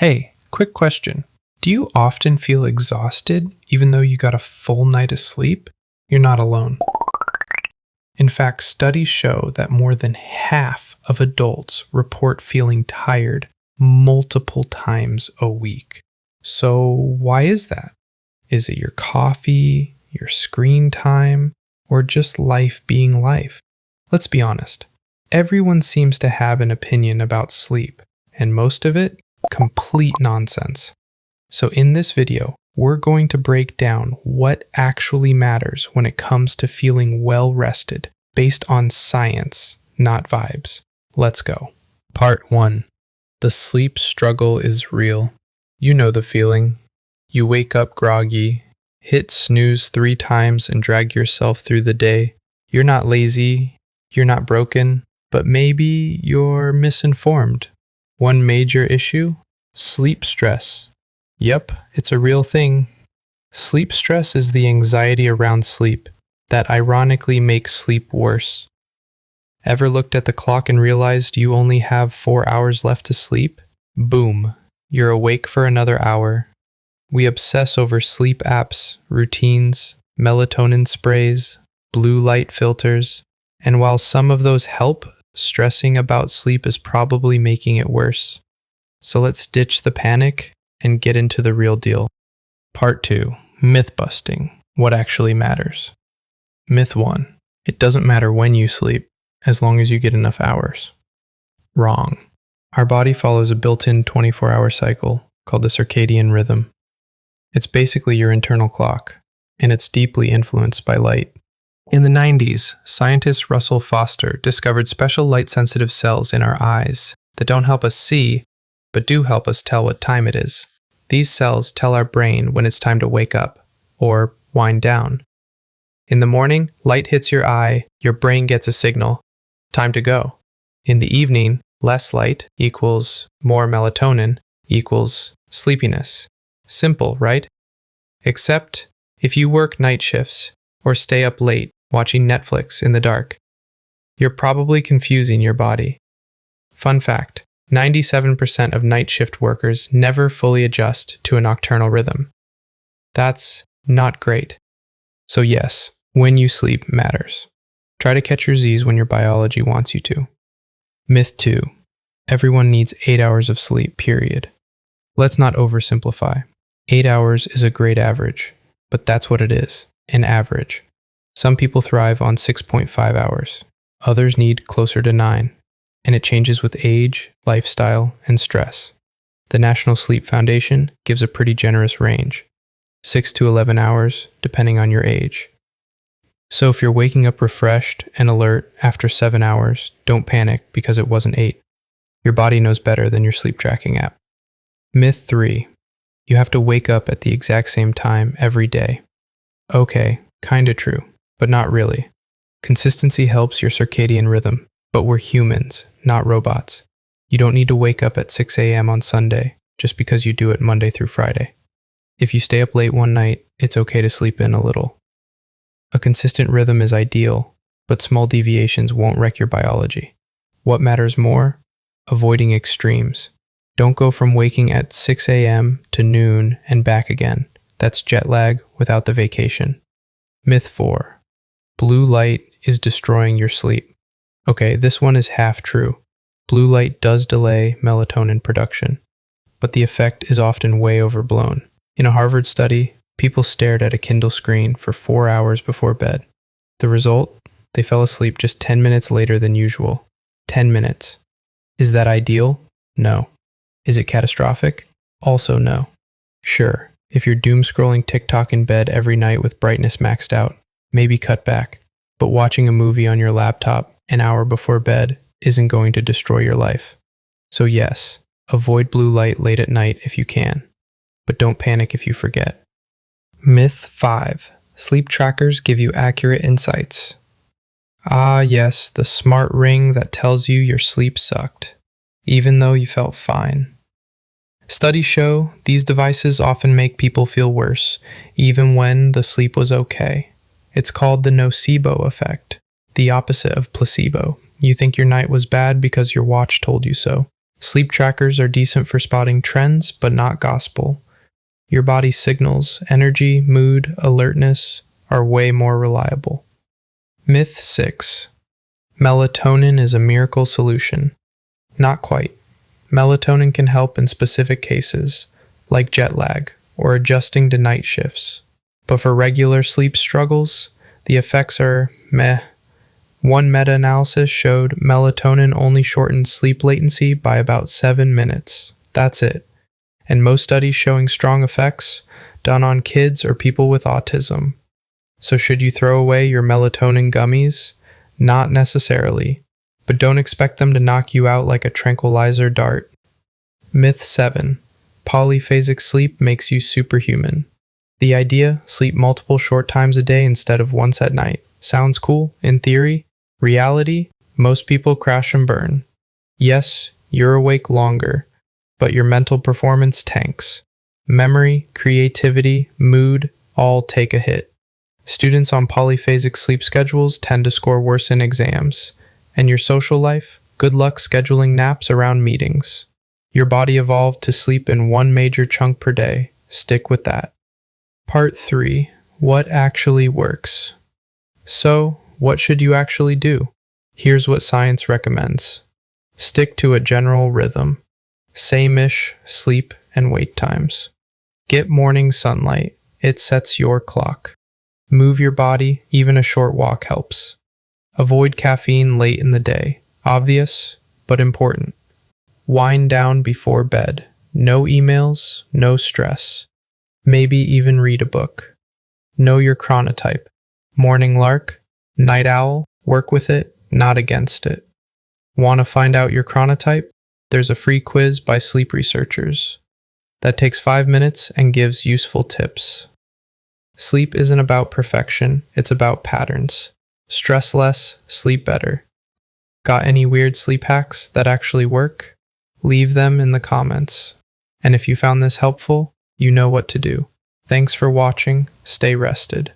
Hey, quick question. Do you often feel exhausted even though you got a full night of sleep? You're not alone. In fact, studies show that more than half of adults report feeling tired multiple times a week. So why is that? Is it your coffee, your screen time, or just life being life? Let's be honest. Everyone seems to have an opinion about sleep, and most of it, complete nonsense. So in this video, we're going to break down what actually matters when it comes to feeling well rested, based on science, not vibes. Let's go. Part 1. The sleep struggle is real. You know the feeling. You wake up groggy, hit snooze 3 times and drag yourself through the day. You're not lazy, you're not broken, but maybe you're misinformed. One major issue? Sleep stress. Yep, it's a real thing. Sleep stress is the anxiety around sleep that ironically makes sleep worse. Ever looked at the clock and realized you only have 4 hours left to sleep? Boom, you're awake for another hour. We obsess over sleep apps, routines, melatonin sprays, blue light filters, and while some of those help, stressing about sleep is probably making it worse. So let's ditch the panic and get into the real deal. Part 2. Myth busting. What actually matters. Myth 1. It doesn't matter when you sleep, as long as you get enough hours. Wrong. Our body follows a built-in 24-hour cycle called the circadian rhythm. It's basically your internal clock, and it's deeply influenced by light. In the 90s, scientist Russell Foster discovered special light-sensitive cells in our eyes that don't help us see, but do help us tell what time it is. These cells tell our brain when it's time to wake up, or wind down. In the morning, light hits your eye, your brain gets a signal, time to go. In the evening, less light equals more melatonin equals sleepiness. Simple, right? Except if you work night shifts or stay up late watching Netflix in the dark, you're probably confusing your body. Fun fact, 97% of night shift workers never fully adjust to a nocturnal rhythm. That's not great. So yes, when you sleep matters. Try to catch your Z's when your biology wants you to. Myth 2. Everyone needs 8 hours of sleep, period. Let's not oversimplify. 8 hours is a great average, but that's what it is, an average. Some people thrive on 6.5 hours. Others need closer to 9. And it changes with age, lifestyle, and stress. The National Sleep Foundation gives a pretty generous range, 6 to 11 hours, depending on your age. So if you're waking up refreshed and alert after 7 hours, don't panic because it wasn't 8. Your body knows better than your sleep tracking app. Myth 3. You have to wake up at the exact same time every day. Okay, kinda true, but not really. Consistency helps your circadian rhythm. But we're humans, not robots. You don't need to wake up at 6 a.m. on Sunday just because you do it Monday through Friday. If you stay up late one night, it's okay to sleep in a little. A consistent rhythm is ideal, but small deviations won't wreck your biology. What matters more? Avoiding extremes. Don't go from waking at 6 a.m. to noon and back again. That's jet lag without the vacation. Myth 4. Blue light is destroying your sleep. Okay, this one is half true. Blue light does delay melatonin production, but the effect is often way overblown. In a Harvard study, people stared at a Kindle screen for 4 hours before bed. The result? They fell asleep just 10 minutes later than usual. 10 minutes. Is that ideal? No. Is it catastrophic? Also no. Sure, if you're doom scrolling TikTok in bed every night with brightness maxed out, maybe cut back. But watching a movie on your laptop an hour before bed isn't going to destroy your life. So yes, avoid blue light late at night if you can, but don't panic if you forget. Myth 5. Sleep trackers give you accurate insights. Ah yes, the smart ring that tells you your sleep sucked, even though you felt fine. Studies show these devices often make people feel worse, even when the sleep was okay. It's called the nocebo effect. The opposite of placebo. You think your night was bad because your watch told you so. Sleep trackers are decent for spotting trends, but not gospel. Your body's signals, energy, mood, alertness, are way more reliable. Myth 6. Melatonin is a miracle solution. Not quite. Melatonin can help in specific cases, like jet lag or adjusting to night shifts. But for regular sleep struggles, the effects are meh. One meta-analysis showed melatonin only shortened sleep latency by about 7 minutes. That's it. And most studies showing strong effects done on kids or people with autism. So should you throw away your melatonin gummies? Not necessarily, but don't expect them to knock you out like a tranquilizer dart. Myth 7. Polyphasic sleep makes you superhuman. The idea, sleep multiple short times a day instead of once at night, sounds cool in theory. Reality, most people crash and burn. Yes, you're awake longer, but your mental performance tanks. Memory, creativity, mood, all take a hit. Students on polyphasic sleep schedules tend to score worse in exams. And your social life? Good luck scheduling naps around meetings. Your body evolved to sleep in one major chunk per day. Stick with that. Part 3. What actually works? So, what should you actually do? Here's what science recommends. Stick to a general rhythm. Same-ish sleep and wake times. Get morning sunlight. It sets your clock. Move your body, even a short walk helps. Avoid caffeine late in the day. Obvious, but important. Wind down before bed. No emails, no stress. Maybe even read a book. Know your chronotype. Morning lark, night owl, work with it, not against it. Want to find out your chronotype? There's a free quiz by sleep researchers. That takes 5 minutes and gives useful tips. Sleep isn't about perfection, it's about patterns. Stress less, sleep better. Got any weird sleep hacks that actually work? Leave them in the comments. And if you found this helpful, you know what to do. Thanks for watching. Stay rested.